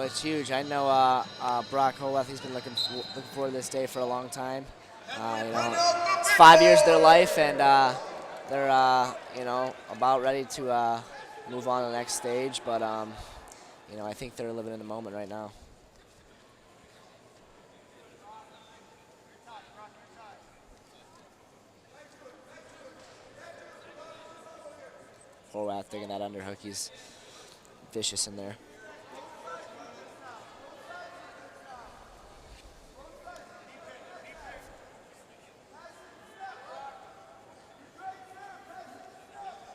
it's huge. I know Brock Horwath, he's been looking forward to this day for a long time. It's 5 years of their life, and they're, about ready to move on to the next stage. But, I think they're living in the moment right now. Horwath digging that underhook. He's vicious in there.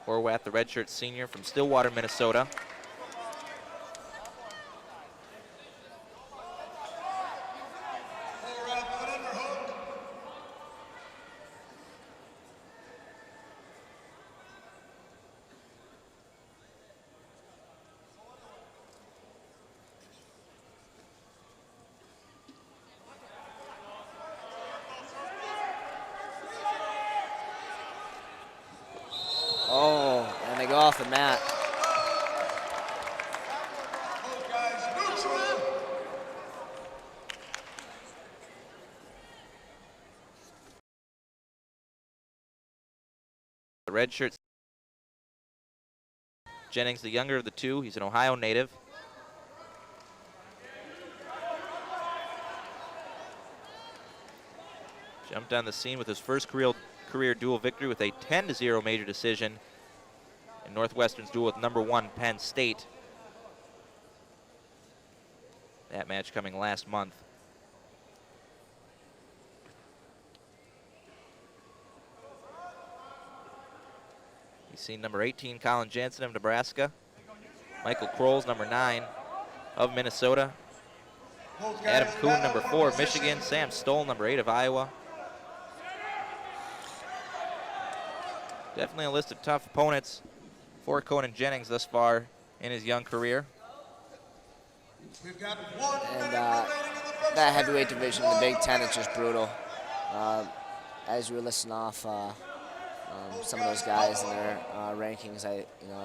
Horwath, the redshirt senior from Stillwater, Minnesota. Oh, and they go off the mat. The red shirt. Jennings, the younger of the two. He's an Ohio native. Jumped on the scene with his first career dual victory with a 10-0 major decision in Northwestern's duel with #1 Penn State. That match coming last month. You've seen number 18, Colin Jansen of Nebraska. Michael Kroll's number 9 of Minnesota. Adam Kuhn, number 4 of Michigan. Sam Stoll, number 8 of Iowa. Definitely a list of tough opponents for Conan Jennings thus far in his young career. And that heavyweight division in the Big Ten is just brutal. As we were listing off some of those guys in their rankings,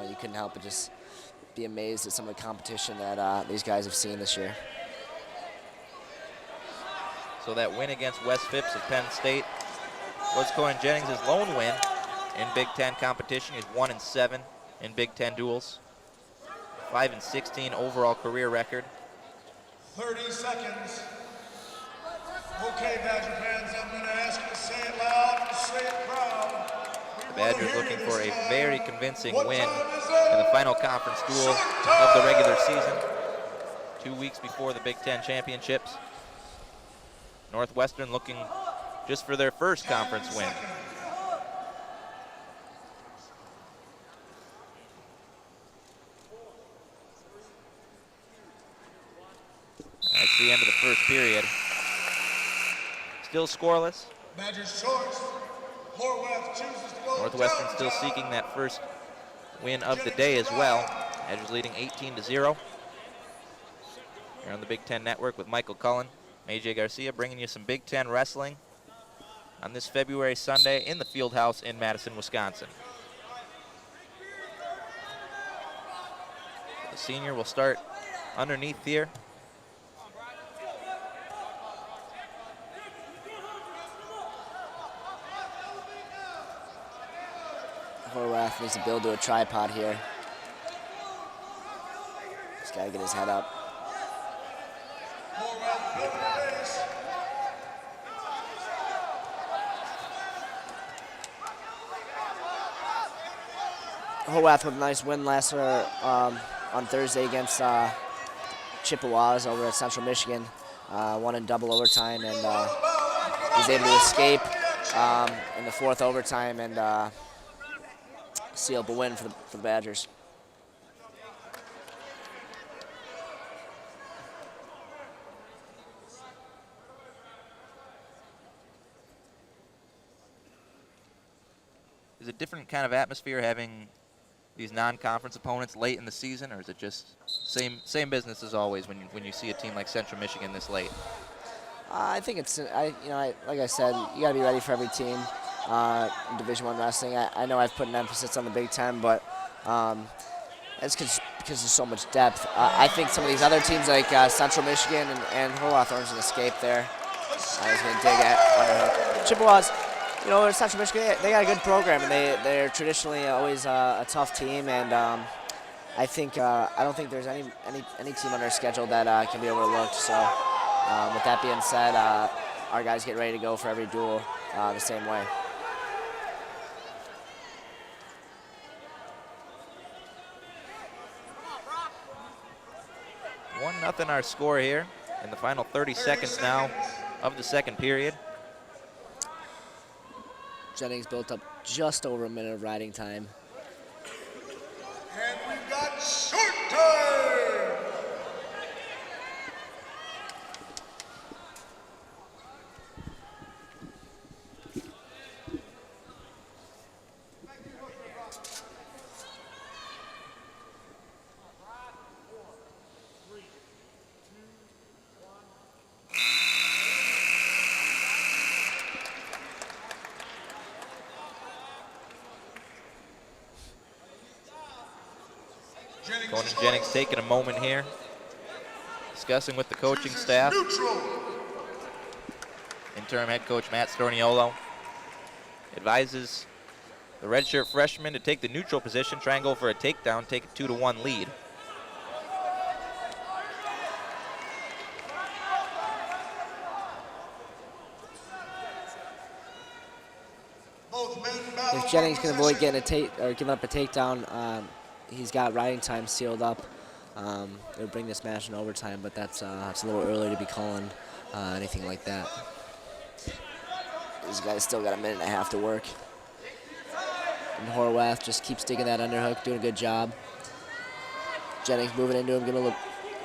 you couldn't help but just be amazed at some of the competition that these guys have seen this year. So that win against Wes Phipps of Penn State was Conan Jennings' lone win in Big Ten competition. He's 1-7 in Big Ten duels. 5-16 overall career record. 30 seconds. Okay, Badger fans, I'm going to ask you to say it loud and say it proud. The Badgers looking for a very convincing win in the final conference duel of the regular season. 2 weeks before the Big Ten championships. Northwestern looking just for their first conference win. That's the end of the first period. Still scoreless. Badgers choice. Horwath chooses to go Northwestern still seeking that first win of the day as well. Badgers leading 18-0. Here on the Big Ten Network with Michael Cullen, AJ Garcia, bringing you some Big Ten wrestling on this February Sunday in the Fieldhouse in Madison, Wisconsin. The senior will start underneath here. Horwath needs to build to a tripod here. Just gotta get his head up. Horwath with a nice win last on Thursday against Chippewas over at Central Michigan. Won in double overtime, and was able to escape in the fourth overtime and seal up a win for the Badgers. Is it a different kind of atmosphere having these non-conference opponents late in the season, or is it just same business as always when you see a team like Central Michigan this late? I think it's like I said, you got to be ready for every team in Division I wrestling. I know I've put an emphasis on the Big Ten, but it's because there's so much depth. I think some of these other teams like Central Michigan and Horwath aren't going to escape there. I was going to dig at underhook. Chippewas, you know, Central Michigan, they got a good program, and they're traditionally always a tough team, and I don't think there's any team on their schedule that can be overlooked. So with that being said, our guys get ready to go for every duel the same way. 1-0 our score here in the final 30 seconds now of the second period. Jennings built up just over a minute of riding time. And we've got short time. Jennings taking a moment here, discussing with the coaching staff. Interim head coach Matt Storniolo advises the redshirt freshman to take the neutral position, try and go for a takedown, take a 2-1 lead. If Jennings can avoid getting giving up a takedown, he's got riding time sealed up. It'll bring this match in overtime, but that's a little early to be calling anything like that. These guys still got a minute and a half to work. And Horwath just keeps digging that underhook, doing a good job. Jennings moving into him, giving a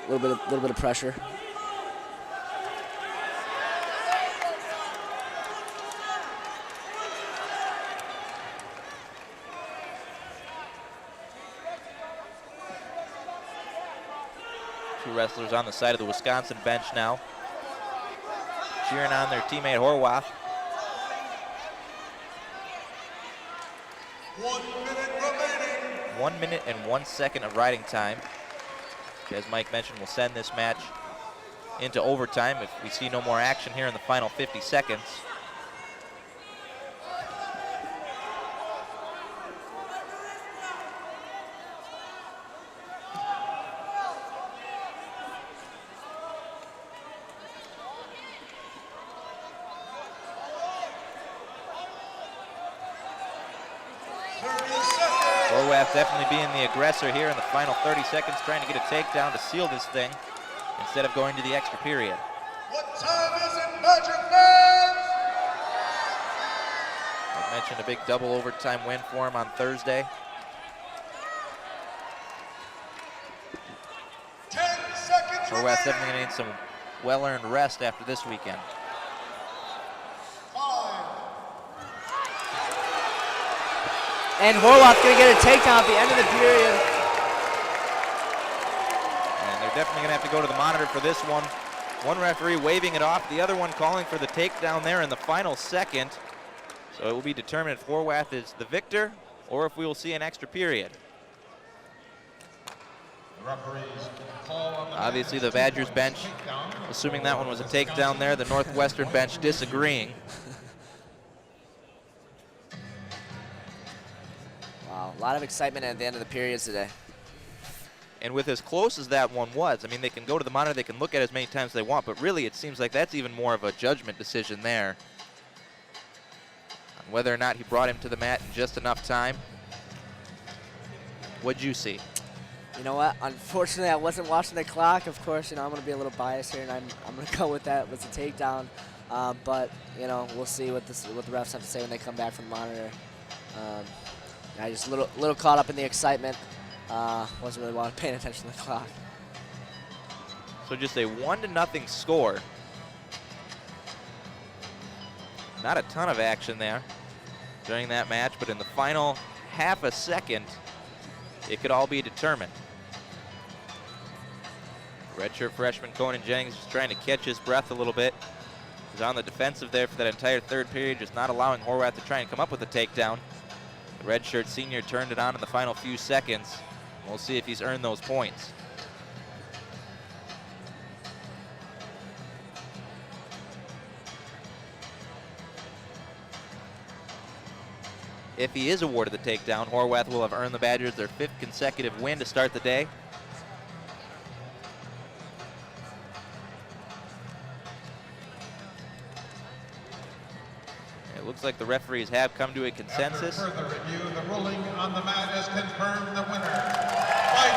little bit of pressure. Two wrestlers on the side of the Wisconsin bench now, cheering on their teammate Horwath. 1 minute remaining. 1 minute and 1 second of riding time. As Mike mentioned, we'll send this match into overtime if we see no more action here in the final 50 seconds. Horwath definitely being the aggressor here in the final 30 seconds, trying to get a takedown to seal this thing instead of going to the extra period. What time is it, Badger fans? I mentioned a big double overtime win for him on Thursday. 10 seconds Horwath's remaining. definitely going to need some well-earned rest after this weekend. 5. And Horwath going to get a takedown at the end of the period. And they're definitely going to have to go to the monitor for this one. One referee waving it off, the other one calling for the takedown there in the final second. So it will be determined if Horwath is the victor or if we will see an extra period. Obviously the Badgers bench, assuming that one was a takedown there, the Northwestern bench disagreeing. Wow, a lot of excitement at the end of the periods today. And with as close as that one was, I mean, they can go to the monitor, they can look at it as many times as they want, but really it seems like that's even more of a judgment decision there on whether or not he brought him to the mat in just enough time. What'd you see? You know what? Unfortunately, I wasn't watching the clock. Of course, you know, I'm going to be a little biased here, and I'm going to go with that with the takedown. But, you know, we'll see what the refs have to say when they come back from the monitor. I just a little caught up in the excitement. Wasn't really paying attention to the clock. So just a 1-0 score. Not a ton of action there during that match, but in the final half a second, it could all be determined. Redshirt freshman Conan Jennings just trying to catch his breath a little bit. He's on the defensive there for that entire third period, just not allowing Horwath to try and come up with a takedown. The redshirt senior turned it on in the final few seconds. We'll see if he's earned those points. If he is awarded the takedown, Horwath will have earned the Badgers their 5th consecutive win to start the day. It looks like the referees have come to a consensus. After further review, the ruling on the mat has confirmed the winner.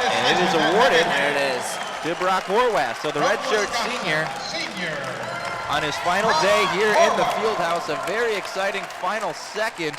And it is awarded There it is. to Brock Horwath. So the redshirt senior on his final day here in the field house, a very exciting final second